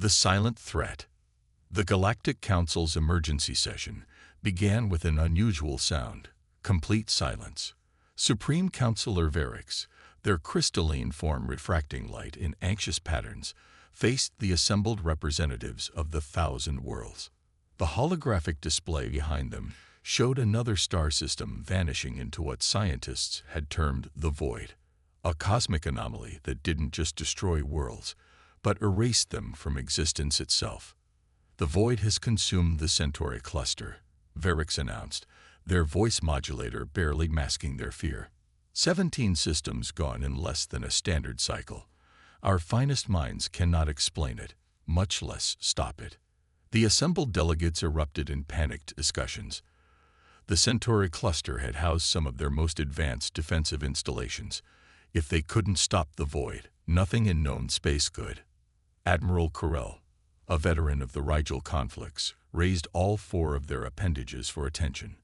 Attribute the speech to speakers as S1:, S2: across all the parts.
S1: The silent threat. The Galactic Council's emergency session began with an unusual sound, complete silence. Supreme Counselor Varix, their crystalline form refracting light in anxious patterns, faced the assembled representatives of the thousand worlds. The holographic display behind them showed another star system vanishing into what scientists had termed the void, a cosmic anomaly that didn't just destroy worlds, but erased them from existence itself. The void has consumed the Centauri cluster, Varix announced, their voice modulator barely masking their fear. 17 systems gone in less than a standard cycle. Our finest minds cannot explain it, much less stop it. The assembled delegates erupted in panicked discussions. The Centauri cluster had housed some of their most advanced defensive installations. If they couldn't stop the void, nothing in known space could. Admiral Corell, a veteran of the Rigel conflicts, raised all 4 of their appendages for attention.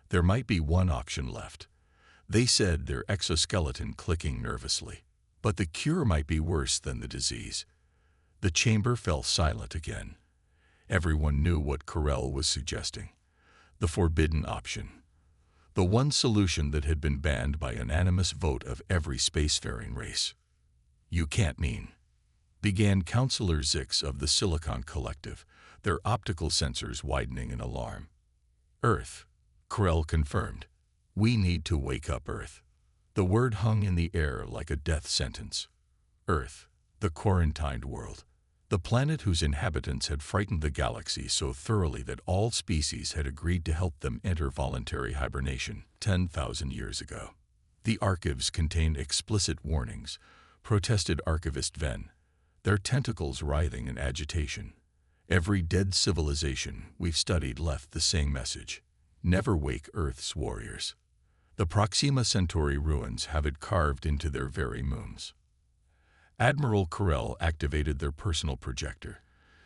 S1: There might be one option left. They said, their exoskeleton clicking nervously. But the cure might be worse than the disease. The chamber fell silent again. Everyone knew what Corell was suggesting. The forbidden option. The one solution that had been banned by unanimous vote of every spacefaring race. "You can't mean," began Counselor Zix of the Silicon Collective, their optical sensors widening in alarm. "Earth," Corell confirmed. "We need to wake up Earth." The word hung in the air like a death sentence. Earth, the quarantined world. The planet whose inhabitants had frightened the galaxy so thoroughly that all species had agreed to help them enter voluntary hibernation 10,000 years ago. The archives contained explicit warnings, protested Archivist Ven, their tentacles writhing in agitation. Every dead civilization we've studied left the same message: never wake Earth's warriors. The Proxima Centauri ruins have it carved into their very moons. Admiral Corell activated their personal projector,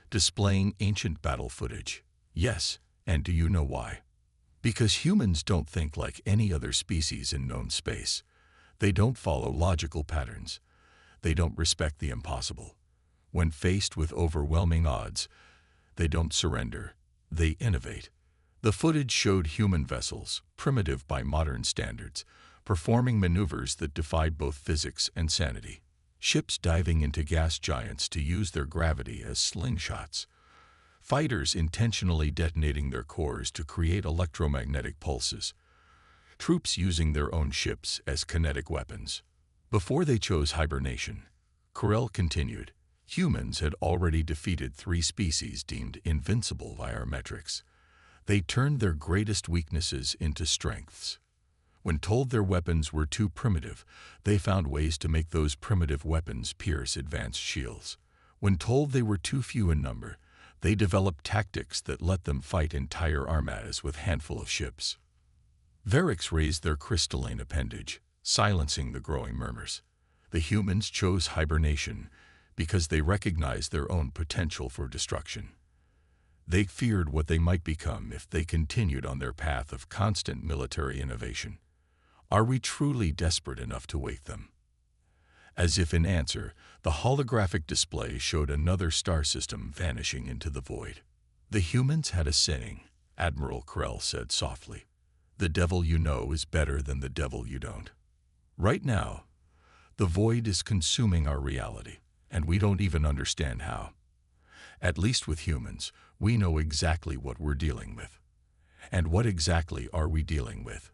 S1: displaying ancient battle footage. Yes, and do you know why? Because humans don't think like any other species in known space. They don't follow logical patterns. They don't respect the impossible. When faced with overwhelming odds, they don't surrender. They innovate. The footage showed human vessels, primitive by modern standards, performing maneuvers that defied both physics and sanity. Ships diving into gas giants to use their gravity as slingshots. Fighters intentionally detonating their cores to create electromagnetic pulses. Troops using their own ships as kinetic weapons. Before they chose hibernation, Corell continued, humans had already defeated 3 species deemed invincible by our metrics. They turned their greatest weaknesses into strengths. When told their weapons were too primitive, they found ways to make those primitive weapons pierce advanced shields. When told they were too few in number, they developed tactics that let them fight entire armadas with a handful of ships. Varix raised their crystalline appendage, silencing the growing murmurs. The humans chose hibernation because they recognized their own potential for destruction. They feared what they might become if they continued on their path of constant military innovation. Are we truly desperate enough to wake them? As if in answer, the holographic display showed another star system vanishing into the void. "The humans had a saying," Admiral Corell said softly. "The devil you know is better than the devil you don't." Right now, the void is consuming our reality, and we don't even understand how. At least with humans, we know exactly what we're dealing with. "And what exactly are we dealing with?"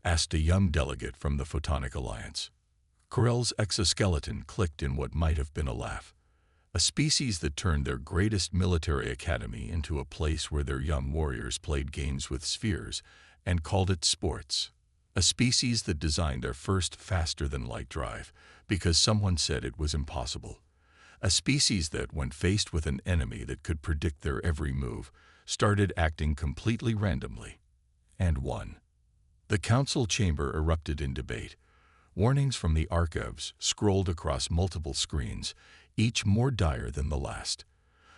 S1: asked a young delegate from the Photonic Alliance. Corell's exoskeleton clicked in what might have been a laugh. A species that turned their greatest military academy into a place where their young warriors played games with spheres and called it sports. A species that designed their first faster-than-light drive because someone said it was impossible. A species that, when faced with an enemy that could predict their every move, started acting completely randomly. And won. The council chamber erupted in debate. Warnings from the archives scrolled across multiple screens, each more dire than the last.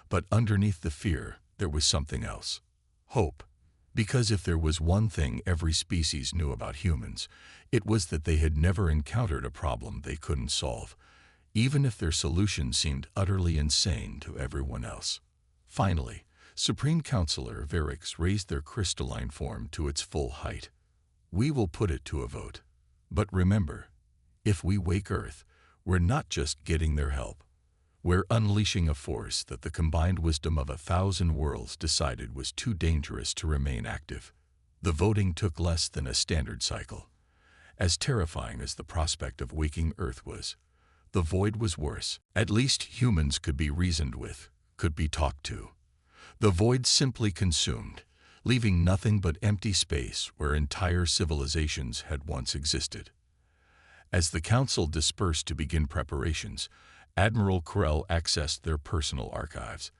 S1: But underneath the fear, there was something else. Hope. Because if there was one thing every species knew about humans, it was that they had never encountered a problem they couldn't solve, even if their solution seemed utterly insane to everyone else. Finally, Supreme Counselor Verix raised their crystalline form to its full height. "We will put it to a vote. But remember, if we wake Earth, we're not just getting their help. We're unleashing a force that the combined wisdom of 1,000 worlds decided was too dangerous to remain active." The voting took less than a standard cycle. As terrifying as the prospect of waking Earth was, the void was worse. At least humans could be reasoned with, could be talked to. The void simply consumed, leaving nothing but empty space where entire civilizations had once existed. As the council dispersed to begin preparations, Admiral Krell accessed their personal archives,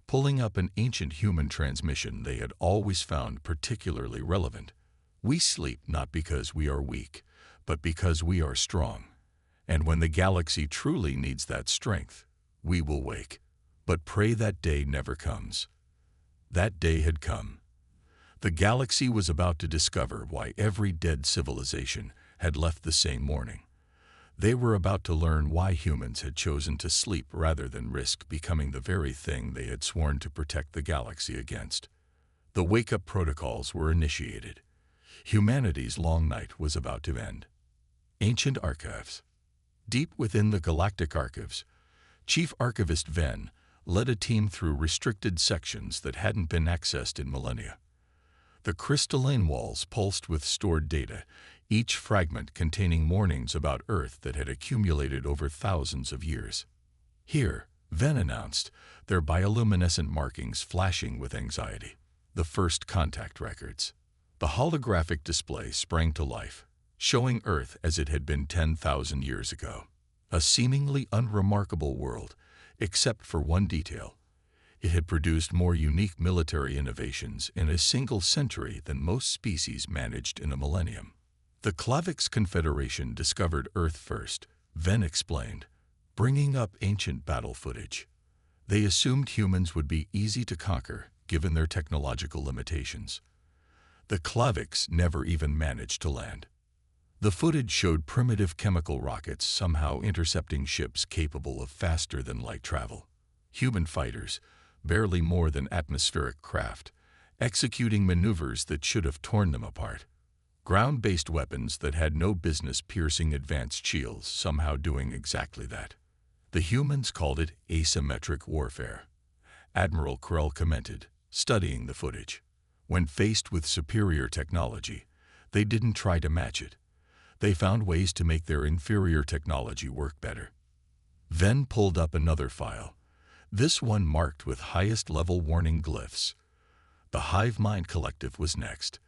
S1: pulling up an ancient human transmission they had always found particularly relevant. "We sleep not because we are weak, but because we are strong. And when the galaxy truly needs that strength, we will wake. But pray that day never comes." That day had come. The galaxy was about to discover why every dead civilization had left the same morning. They were about to learn why humans had chosen to sleep rather than risk becoming the very thing they had sworn to protect the galaxy against. The wake-up protocols were initiated. Humanity's long night was about to end. Ancient Archives. Deep within the Galactic Archives, Chief Archivist Ven led a team through restricted sections that hadn't been accessed in millennia. The crystalline walls pulsed with stored data, each fragment containing warnings about Earth that had accumulated over thousands of years. "Here," Ven announced, their bioluminescent markings flashing with anxiety. "The first contact records." The holographic display sprang to life, showing Earth as it had been 10,000 years ago. A seemingly unremarkable world, except for one detail. It had produced more unique military innovations in a single century than most species managed in a millennium. "The Klavix Confederation discovered Earth first," Ven explained, bringing up ancient battle footage. "They assumed humans would be easy to conquer, given their technological limitations. The Klavix never even managed to land. The footage showed primitive chemical rockets somehow intercepting ships capable of faster-than-light travel. Human fighters, barely more than atmospheric craft, executing maneuvers that should have torn them apart. Ground-based weapons that had no business piercing advanced shields somehow doing exactly that. The humans called it asymmetric warfare," Admiral Krell commented, studying the footage. "When faced with superior technology, they didn't try to match it. They found ways to make their inferior technology work better." Ven pulled up another file, this one marked with highest-level warning glyphs. The Hive Mind Collective was next.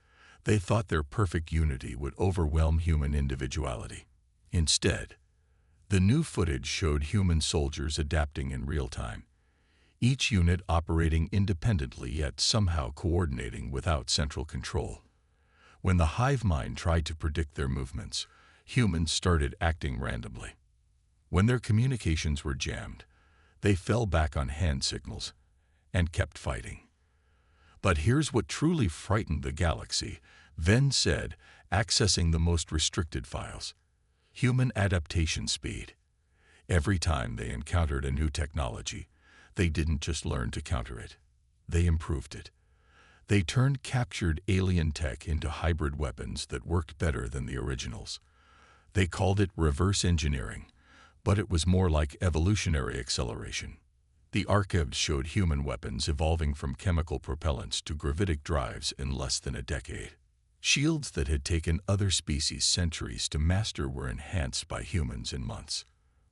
S1: They thought their perfect unity would overwhelm human individuality. Instead, the new footage showed human soldiers adapting in real time, each unit operating independently yet somehow coordinating without central control. When the hive mind tried to predict their movements, humans started acting randomly. When their communications were jammed, they fell back on hand signals and kept fighting. "But here's what truly frightened the galaxy," Ven said, accessing the most restricted files. "Human adaptation speed. Every time they encountered a new technology, they didn't just learn to counter it. They improved it. They turned captured alien tech into hybrid weapons that worked better than the originals. They called it reverse engineering, but it was more like evolutionary acceleration. The archives showed human weapons evolving from chemical propellants to gravitic drives in less than a decade. Shields that had taken other species centuries to master were enhanced by humans in months.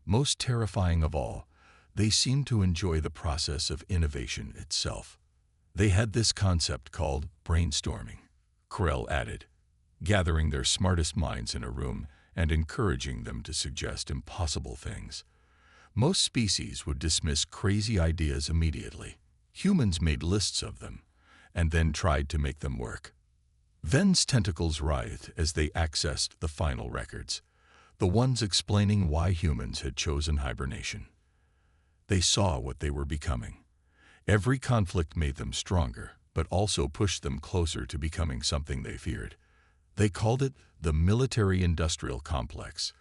S1: Most terrifying of all, they seemed to enjoy the process of innovation itself. They had this concept called brainstorming," Krell added, gathering their smartest minds in a room and encouraging them to suggest impossible things. Most species would dismiss crazy ideas immediately. Humans made lists of them, and then tried to make them work. Ven's tentacles writhed as they accessed the final records, the ones explaining why humans had chosen hibernation. They saw what they were becoming. Every conflict made them stronger, but also pushed them closer to becoming something they feared. They called it the military-industrial complex,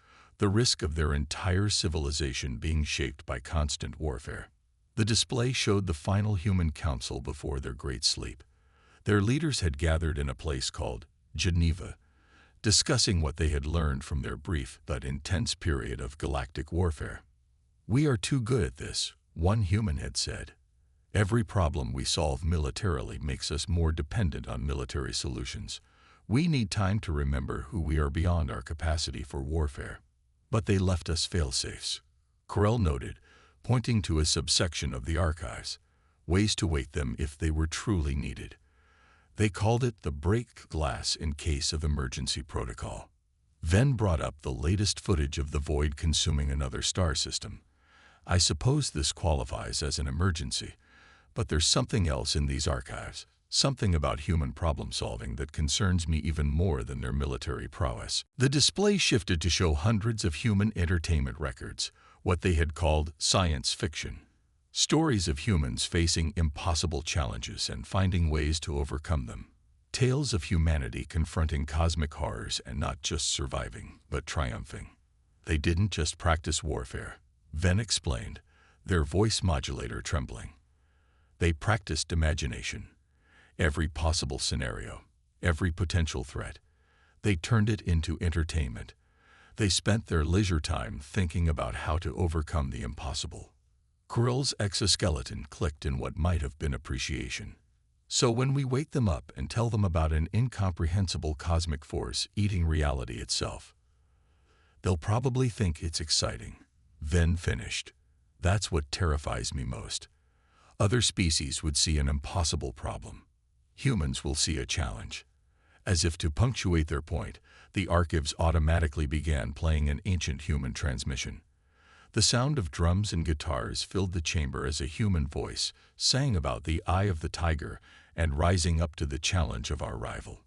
S1: the risk of their entire civilization being shaped by constant warfare. The display showed the final human council before their great sleep. Their leaders had gathered in a place called Geneva, discussing what they had learned from their brief but intense period of galactic warfare. "We are too good at this," one human had said. "Every problem we solve militarily makes us more dependent on military solutions. We need time to remember who we are beyond our capacity for warfare." "But they left us fail-safes," Corell noted, pointing to a subsection of the archives, ways to wake them if they were truly needed. They called it the break glass in case of emergency protocol. Venn brought up the latest footage of the void consuming another star system. "I suppose this qualifies as an emergency, but there's something else in these archives, something about human problem-solving that concerns me even more than their military prowess." The display shifted to show hundreds of human entertainment records, what they had called science fiction. Stories of humans facing impossible challenges and finding ways to overcome them. Tales of humanity confronting cosmic horrors and not just surviving, but triumphing. "They didn't just practice warfare," Venn explained, their voice modulator trembling. "They practiced imagination. Every possible scenario, every potential threat. They turned it into entertainment. They spent their leisure time thinking about how to overcome the impossible." Corell's exoskeleton clicked in what might have been appreciation. "So when we wake them up and tell them about an incomprehensible cosmic force eating reality itself, they'll probably think it's exciting," Venn finished. "That's what terrifies me most. Other species would see an impossible problem. Humans will see a challenge." As if to punctuate their point, the archives automatically began playing an ancient human transmission. The sound of drums and guitars filled the chamber as a human voice sang about the eye of the tiger and rising up to the challenge of our rival.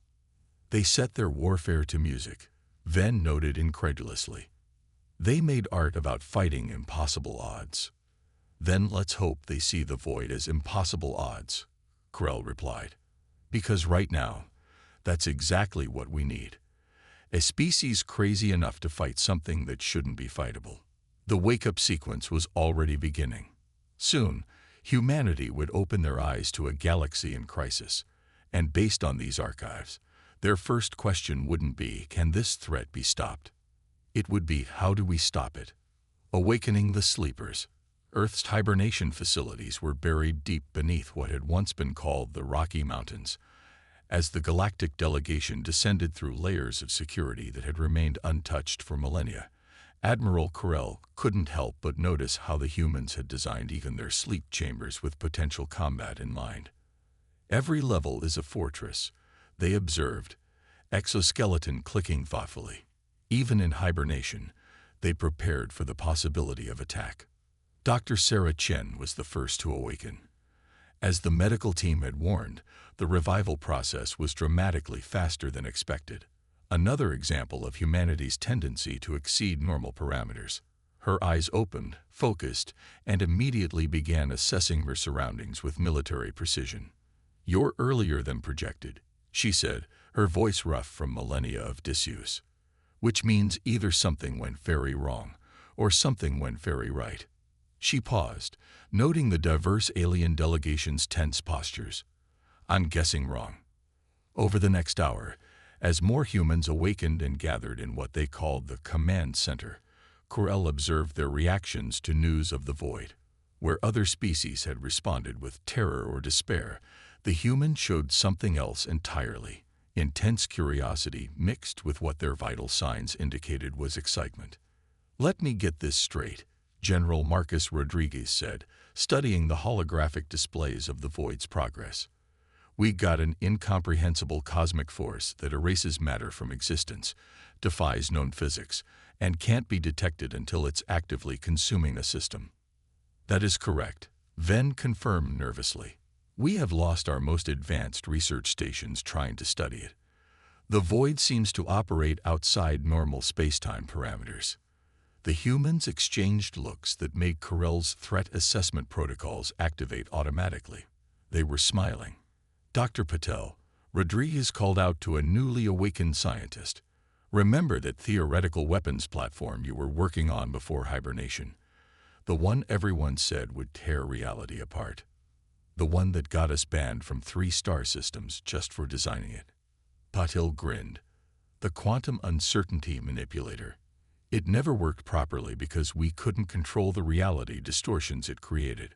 S1: "They set their warfare to music," Venn noted incredulously. "They made art about fighting impossible odds." "Then let's hope they see the void as impossible odds," Corell replied. "Because right now, that's exactly what we need. A species crazy enough to fight something that shouldn't be fightable." The wake-up sequence was already beginning. Soon, humanity would open their eyes to a galaxy in crisis, and based on these archives, their first question wouldn't be, "Can this threat be stopped?" It would be, "How do we stop it?" Awakening the sleepers. Earth's hibernation facilities were buried deep beneath what had once been called the Rocky Mountains. As the Galactic delegation descended through layers of security that had remained untouched for millennia, Admiral Corell couldn't help but notice how the humans had designed even their sleep chambers with potential combat in mind. "Every level is a fortress," they observed, exoskeleton clicking thoughtfully. Even in hibernation, they prepared for the possibility of attack. Dr. Sarah Chen was the first to awaken. As the medical team had warned, the revival process was dramatically faster than expected. Another example of humanity's tendency to exceed normal parameters. Her eyes opened, focused, and immediately began assessing her surroundings with military precision. "You're earlier than projected," she said, her voice rough from millennia of disuse. "Which means either something went very wrong, or something went very right." She paused, noting the diverse alien delegation's tense postures. "I'm guessing wrong." Over the next hour, as more humans awakened and gathered in what they called the command center, Corell observed their reactions to news of the void. Where other species had responded with terror or despair, the humans showed something else entirely: intense curiosity mixed with what their vital signs indicated was excitement. "Let me get this straight," General Marcus Rodriguez said, studying the holographic displays of the void's progress. "We got an incomprehensible cosmic force that erases matter from existence, defies known physics, and can't be detected until it's actively consuming a system." "That is correct," Venn confirmed nervously. "We have lost our most advanced research stations trying to study it. The void seems to operate outside normal space-time parameters." The humans exchanged looks that made Corell's threat assessment protocols activate automatically. They were smiling. "Dr. Patel," Rodriguez called out to a newly awakened scientist, Remember that theoretical weapons platform you were working on before hibernation. The one everyone said would tear reality apart. The one that got us banned from 3 star systems just for designing it. Patil grinned. The quantum uncertainty manipulator. It never worked properly because we couldn't control the reality distortions it created.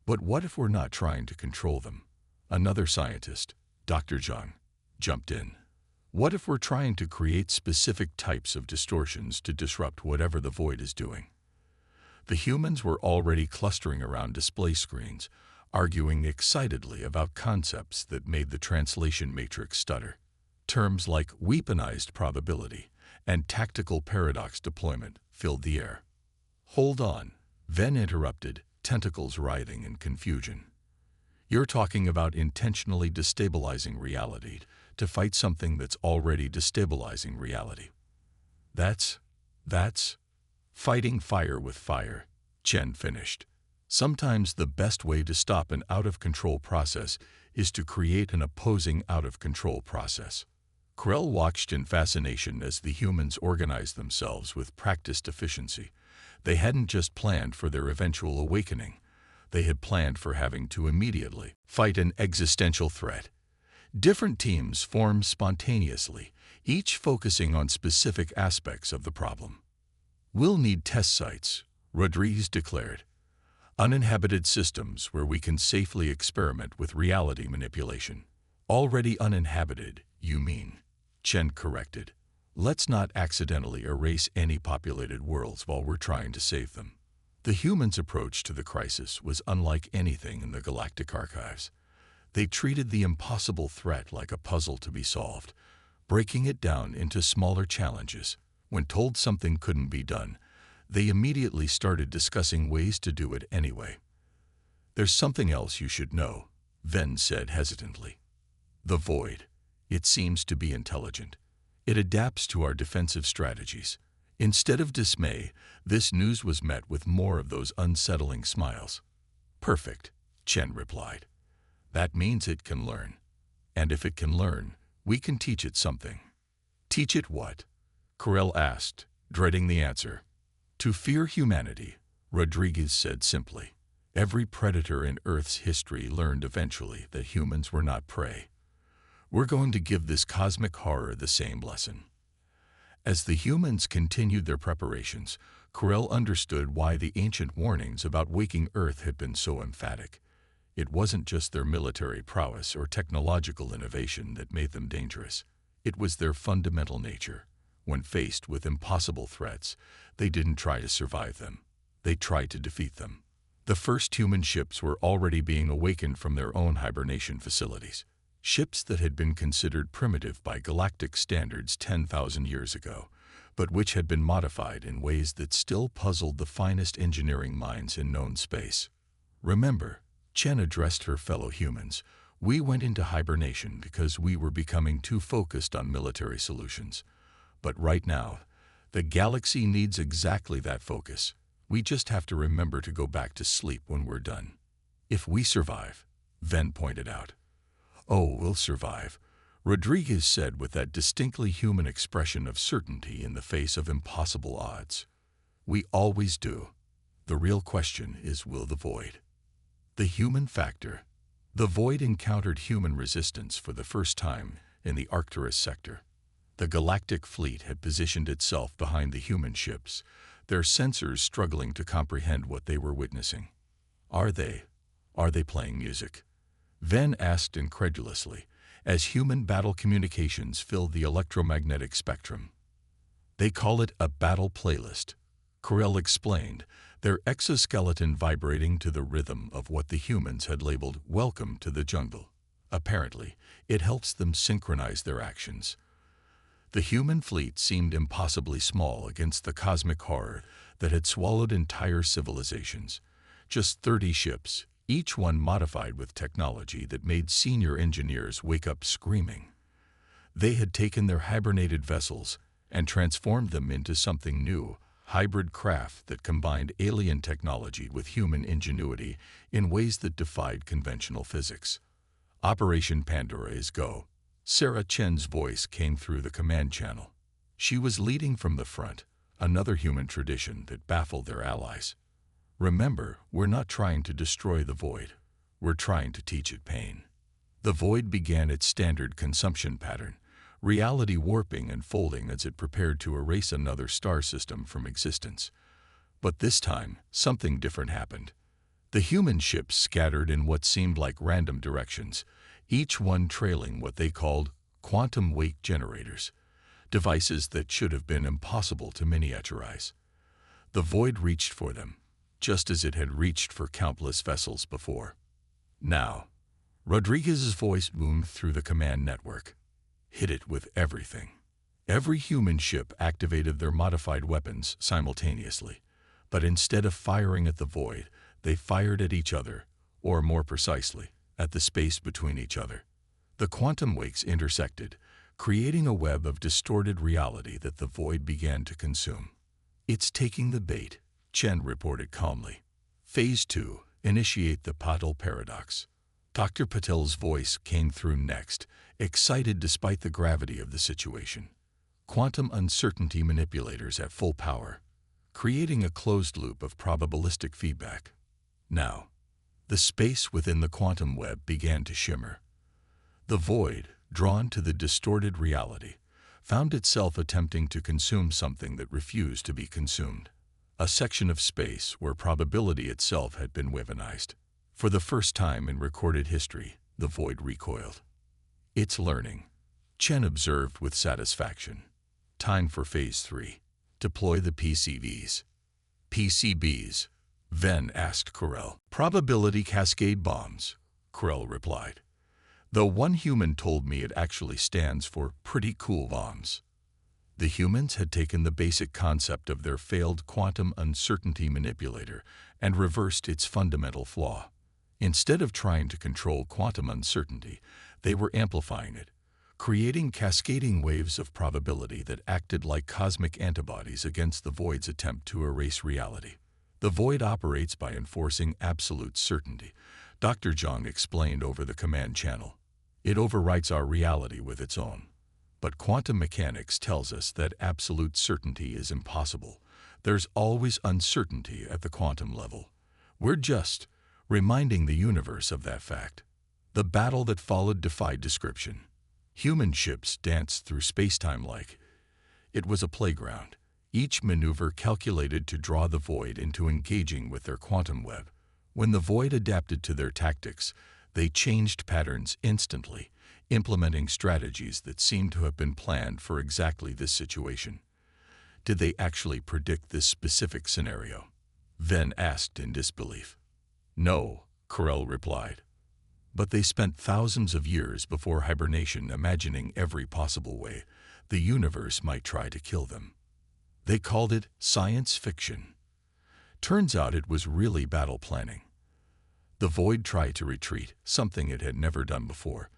S1: But what if we're not trying to control them? Another scientist, Dr. Zhang, jumped in. What if we're trying to create specific types of distortions to disrupt whatever the void is doing? The humans were already clustering around display screens, arguing excitedly about concepts that made the translation matrix stutter. Terms like weaponized probability and tactical paradox deployment filled the air. Hold on, Ven interrupted, tentacles writhing in confusion. You're talking about intentionally destabilizing reality to fight something that's already destabilizing reality. That's fighting fire with fire, Chen finished. Sometimes the best way to stop an out-of-control process is to create an opposing out-of-control process. Krell watched in fascination as the humans organized themselves with practiced efficiency. They hadn't just planned for their eventual awakening. They had planned for having to immediately fight an existential threat. Different teams formed spontaneously, each focusing on specific aspects of the problem. We'll need test sites, Rodriguez declared. Uninhabited systems where we can safely experiment with reality manipulation. Already uninhabited, you mean? Chen corrected. Let's not accidentally erase any populated worlds while we're trying to save them. The humans' approach to the crisis was unlike anything in the Galactic archives. They treated the impossible threat like a puzzle to be solved, breaking it down into smaller challenges. When told something couldn't be done, they immediately started discussing ways to do it anyway. There's something else you should know, Ven said hesitantly. The void. It seems to be intelligent. It adapts to our defensive strategies. Instead of dismay, this news was met with more of those unsettling smiles. Perfect, Chen replied. That means it can learn. And if it can learn, we can teach it something. Teach it what? Corell asked, dreading the answer. To fear humanity, Rodriguez said simply. Every predator in Earth's history learned eventually that humans were not prey. We're going to give this cosmic horror the same lesson. As the humans continued their preparations, Corell understood why the ancient warnings about waking Earth had been so emphatic. It wasn't just their military prowess or technological innovation that made them dangerous. It was their fundamental nature. When faced with impossible threats, they didn't try to survive them. They tried to defeat them. The first human ships were already being awakened from their own hibernation facilities. Ships that had been considered primitive by galactic standards 10,000 years ago, but which had been modified in ways that still puzzled the finest engineering minds in known space. Remember, Chen addressed her fellow humans, we went into hibernation because we were becoming too focused on military solutions. But right now, the galaxy needs exactly that focus. We just have to remember to go back to sleep when we're done. If we survive, Ven pointed out. Oh, we'll survive, Rodriguez said with that distinctly human expression of certainty in the face of impossible odds. We always do. The real question is, will the void? The human factor. The void encountered human resistance for the first time in the Arcturus sector. The Galactic fleet had positioned itself behind the human ships, their sensors struggling to comprehend what they were witnessing. Are they playing music? Ven asked incredulously, as human battle communications filled the electromagnetic spectrum. They call it a battle playlist, Corell explained, their exoskeleton vibrating to the rhythm of what the humans had labeled "Welcome to the Jungle." Apparently, it helps them synchronize their actions. The human fleet seemed impossibly small against the cosmic horror that had swallowed entire civilizations. Just 30 ships, each one modified with technology that made senior engineers wake up screaming. They had taken their hibernated vessels and transformed them into something new, hybrid craft that combined alien technology with human ingenuity in ways that defied conventional physics. Operation Pandora is go. Sarah Chen's voice came through the command channel. She was leading from the front, another human tradition that baffled their allies. Remember, we're not trying to destroy the void. We're trying to teach it pain. The void began its standard consumption pattern, reality warping and folding as it prepared to erase another star system from existence. But this time, something different happened. The human ships scattered in what seemed like random directions, each one trailing what they called quantum wake generators, devices that should have been impossible to miniaturize. The void reached for them, just as it had reached for countless vessels before. Now, Rodriguez's voice boomed through the command network. Hit it with everything. Every human ship activated their modified weapons simultaneously, but instead of firing at the void, they fired at each other, or more precisely, at the space between each other. The quantum wakes intersected, creating a web of distorted reality that the void began to consume. "It's taking the bait," Chen reported calmly. "Phase 2, initiate the Patel paradox." Dr. Patel's voice came through next, excited despite the gravity of the situation. "Quantum uncertainty manipulators at full power, creating a closed loop of probabilistic feedback." Now, the space within the quantum web began to shimmer. The void, drawn to the distorted reality, found itself attempting to consume something that refused to be consumed. A section of space where probability itself had been weaponized. For the first time in recorded history, the void recoiled. "It's learning," Chen observed with satisfaction. "Time for Phase 3. Deploy the PCBs." "PCBs?" Ven asked Corell. "Probability cascade bombs," Corell replied. "Though one human told me it actually stands for pretty cool bombs." The humans had taken the basic concept of their failed quantum uncertainty manipulator and reversed its fundamental flaw. Instead of trying to control quantum uncertainty, they were amplifying it, creating cascading waves of probability that acted like cosmic antibodies against the void's attempt to erase reality. "The void operates by enforcing absolute certainty," Dr. Zhang explained over the command channel. "It overwrites our reality with its own. But quantum mechanics tells us that absolute certainty is impossible. There's always uncertainty at the quantum level. We're just reminding the universe of that fact." The battle that followed defied description. Human ships danced through spacetime like it was a playground, each maneuver calculated to draw the void into engaging with their quantum web. When the void adapted to their tactics, they changed patterns instantly, implementing strategies that seemed to have been planned for exactly this situation. "Did they actually predict this specific scenario?" Ven asked in disbelief. "No," Corell replied. "But they spent thousands of years before hibernation imagining every possible way the universe might try to kill them. They called it science fiction. Turns out it was really battle planning. The void tried to retreat, something it had never done before,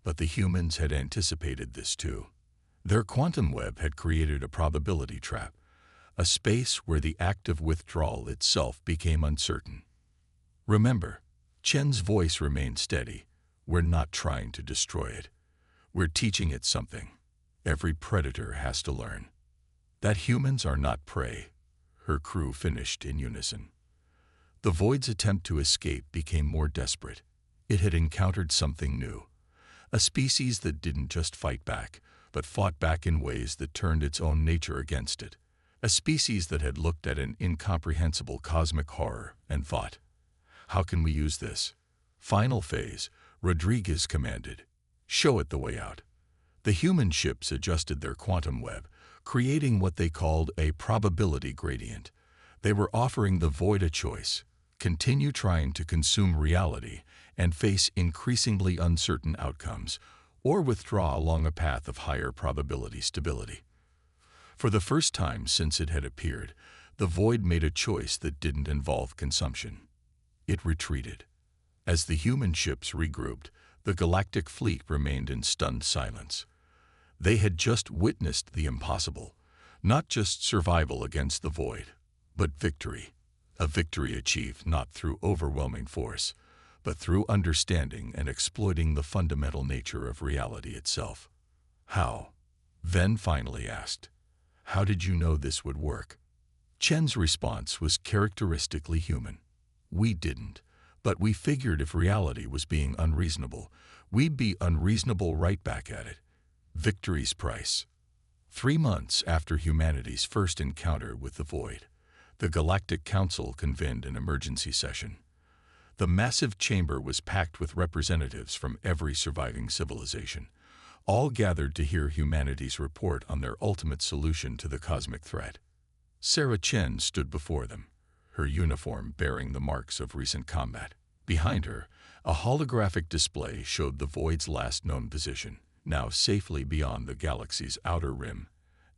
S1: but the humans had anticipated this too. Their quantum web had created a probability trap, a space where the act of withdrawal itself became uncertain. Remember, Chen's voice remained steady. We're not trying to destroy it. We're teaching it something. Every predator has to learn that humans are not prey, her crew finished in unison. The void's attempt to escape became more desperate. It had encountered something new, a species that didn't just fight back, but fought back in ways that turned its own nature against it. A species that had looked at an incomprehensible cosmic horror and thought, how can we use this? Final phase, Rodriguez commanded. Show it the way out. The human ships adjusted their quantum web, creating what they called a probability gradient. They were offering the void a choice: continue trying to consume reality and face increasingly uncertain outcomes, or withdraw along a path of higher probability stability. For the first time since it had appeared, the void made a choice that didn't involve consumption. It retreated. As the human ships regrouped, the Galactic fleet remained in stunned silence. They had just witnessed the impossible, not just survival against the void, but victory. A victory achieved not through overwhelming force, but through understanding and exploiting the fundamental nature of reality itself. How? Ven finally asked. How did you know this would work? Chen's response was characteristically human. We didn't, but we figured if reality was being unreasonable, we'd be unreasonable right back at it. Victory's price. 3 months after humanity's first encounter with the void, the Galactic Council convened an emergency session. The massive chamber was packed with representatives from every surviving civilization, all gathered to hear humanity's report on their ultimate solution to the cosmic threat. Sarah Chen stood before them, her uniform bearing the marks of recent combat. Behind her, a holographic display showed the void's last known position, now safely beyond the galaxy's outer rim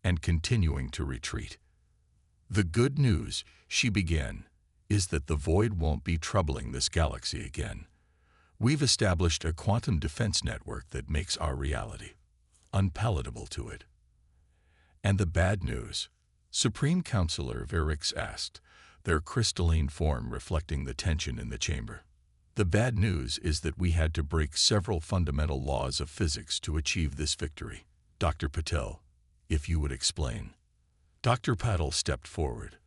S1: and continuing to retreat. The good news, she began, is that the void won't be troubling this galaxy again. We've established a quantum defense network that makes our reality unpalatable to it. And the bad news, Supreme Counselor Verix asked, their crystalline form reflecting the tension in the chamber. The bad news is that we had to break several fundamental laws of physics to achieve this victory. Dr. Patel, if you would explain. Dr. Patel stepped forward,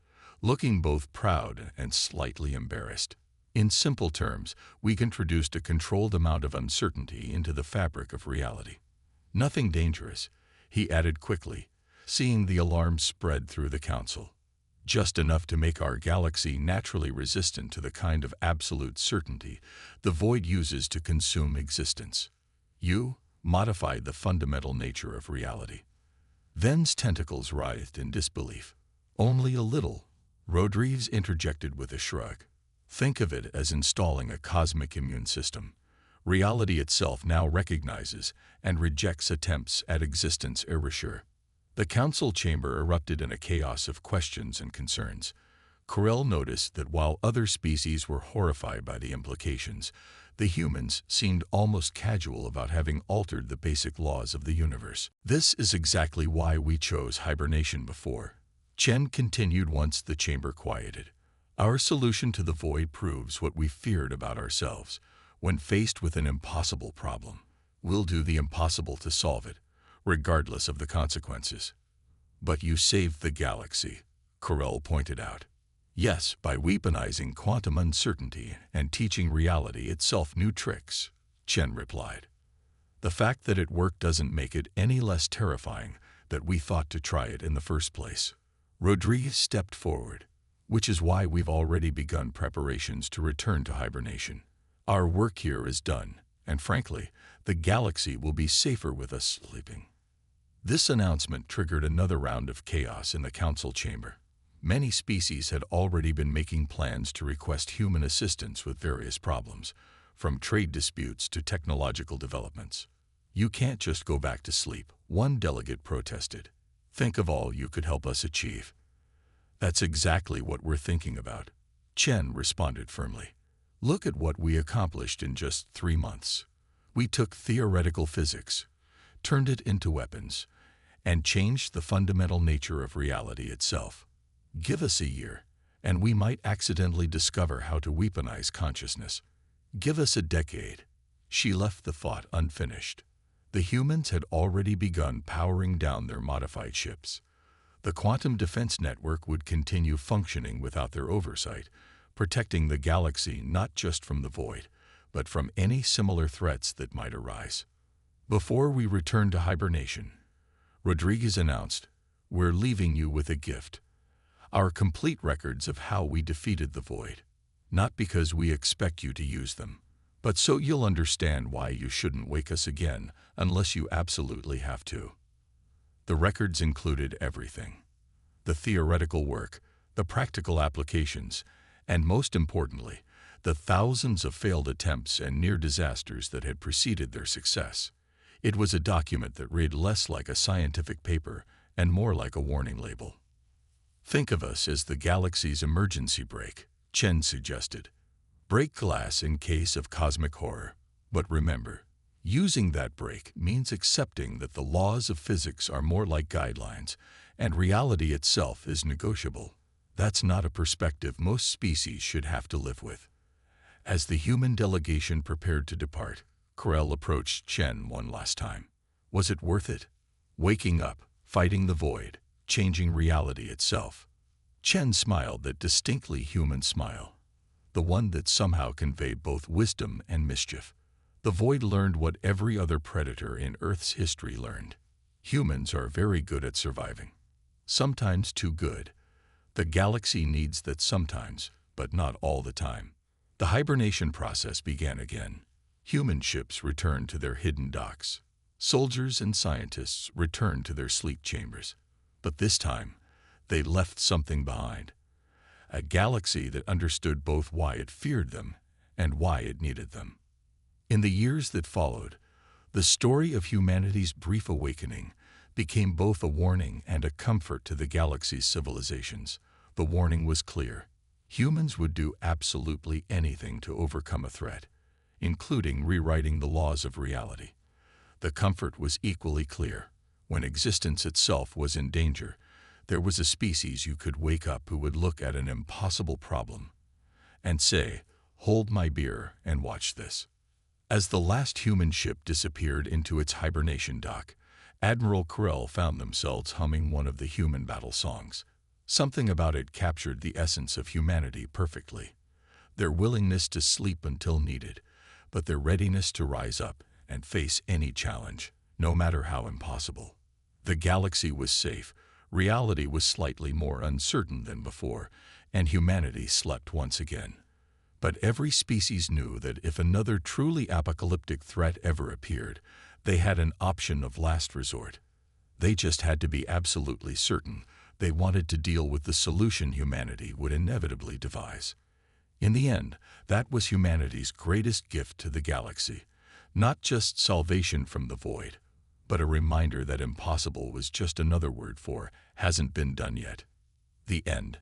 S1: looking both proud and slightly embarrassed. In simple terms, we introduced a controlled amount of uncertainty into the fabric of reality. Nothing dangerous, he added quickly, seeing the alarm spread through the council. Just enough to make our galaxy naturally resistant to the kind of absolute certainty the void uses to consume existence. You modified the fundamental nature of reality. Ven's tentacles writhed in disbelief. Only a little, Rodriguez interjected with a shrug. Think of it as installing a cosmic immune system. Reality itself now recognizes and rejects attempts at existence erasure. The council chamber erupted in a chaos of questions and concerns. Corell noticed that while other species were horrified by the implications, the humans seemed almost casual about having altered the basic laws of the universe. This is exactly why we chose hibernation before. Chen continued once the chamber quieted. Our solution to the void proves what we feared about ourselves. When faced with an impossible problem, we'll do the impossible to solve it, regardless of the consequences. But you saved the galaxy, Corell pointed out. Yes, by weaponizing quantum uncertainty and teaching reality itself new tricks, Chen replied. The fact that it worked doesn't make it any less terrifying that we thought to try it in the first place. Rodriguez stepped forward, which is why we've already begun preparations to return to hibernation. Our work here is done, and frankly, the galaxy will be safer with us sleeping. This announcement triggered another round of chaos in the council chamber. Many species had already been making plans to request human assistance with various problems, from trade disputes to technological developments. You can't just go back to sleep, one delegate protested. Think of all you could help us achieve. That's exactly what we're thinking about, Chen responded firmly. Look at what we accomplished in just 3 months. We took theoretical physics, turned it into weapons, and changed the fundamental nature of reality itself. Give us a year, and we might accidentally discover how to weaponize consciousness. Give us a decade. She left the thought unfinished. The humans had already begun powering down their modified ships. The quantum defense network would continue functioning without their oversight, protecting the galaxy not just from the void, but from any similar threats that might arise. Before we return to hibernation, Rodriguez announced, we're leaving you with a gift. Our complete records of how we defeated the void. Not because we expect you to use them, but so you'll understand why you shouldn't wake us again unless you absolutely have to. The records included everything. The theoretical work, the practical applications, and most importantly, the thousands of failed attempts and near disasters that had preceded their success. It was a document that read less like a scientific paper and more like a warning label. Think of us as the galaxy's emergency brake, Chen suggested. Break glass in case of cosmic horror. But remember, using that brake means accepting that the laws of physics are more like guidelines, and reality itself is negotiable. That's not a perspective most species should have to live with. As the human delegation prepared to depart, Corell approached Chen one last time. Was it worth it? Waking up, fighting the void, changing reality itself. Chen smiled that distinctly human smile, the one that somehow conveyed both wisdom and mischief. The void learned what every other predator in Earth's history learned. Humans are very good at surviving. Sometimes too good. The galaxy needs that sometimes, but not all the time. The hibernation process began again. Human ships returned to their hidden docks. Soldiers and scientists returned to their sleep chambers. But this time, they left something behind. A galaxy that understood both why it feared them and why it needed them. In the years that followed, the story of humanity's brief awakening became both a warning and a comfort to the galaxy's civilizations. The warning was clear. Humans would do absolutely anything to overcome a threat, including rewriting the laws of reality. The comfort was equally clear. When existence itself was in danger, there was a species you could wake up who would look at an impossible problem and say, "Hold my beer and watch this." As the last human ship disappeared into its hibernation dock, Admiral Krell found themselves humming one of the human battle songs. Something about it captured the essence of humanity perfectly. Their willingness to sleep until needed, but their readiness to rise up and face any challenge, no matter how impossible. The galaxy was safe, reality was slightly more uncertain than before, and humanity slept once again. But every species knew that if another truly apocalyptic threat ever appeared, they had an option of last resort. They just had to be absolutely certain they wanted to deal with the solution humanity would inevitably devise. In the end, that was humanity's greatest gift to the galaxy. Not just salvation from the void, but a reminder that impossible was just another word for hasn't been done yet. The end.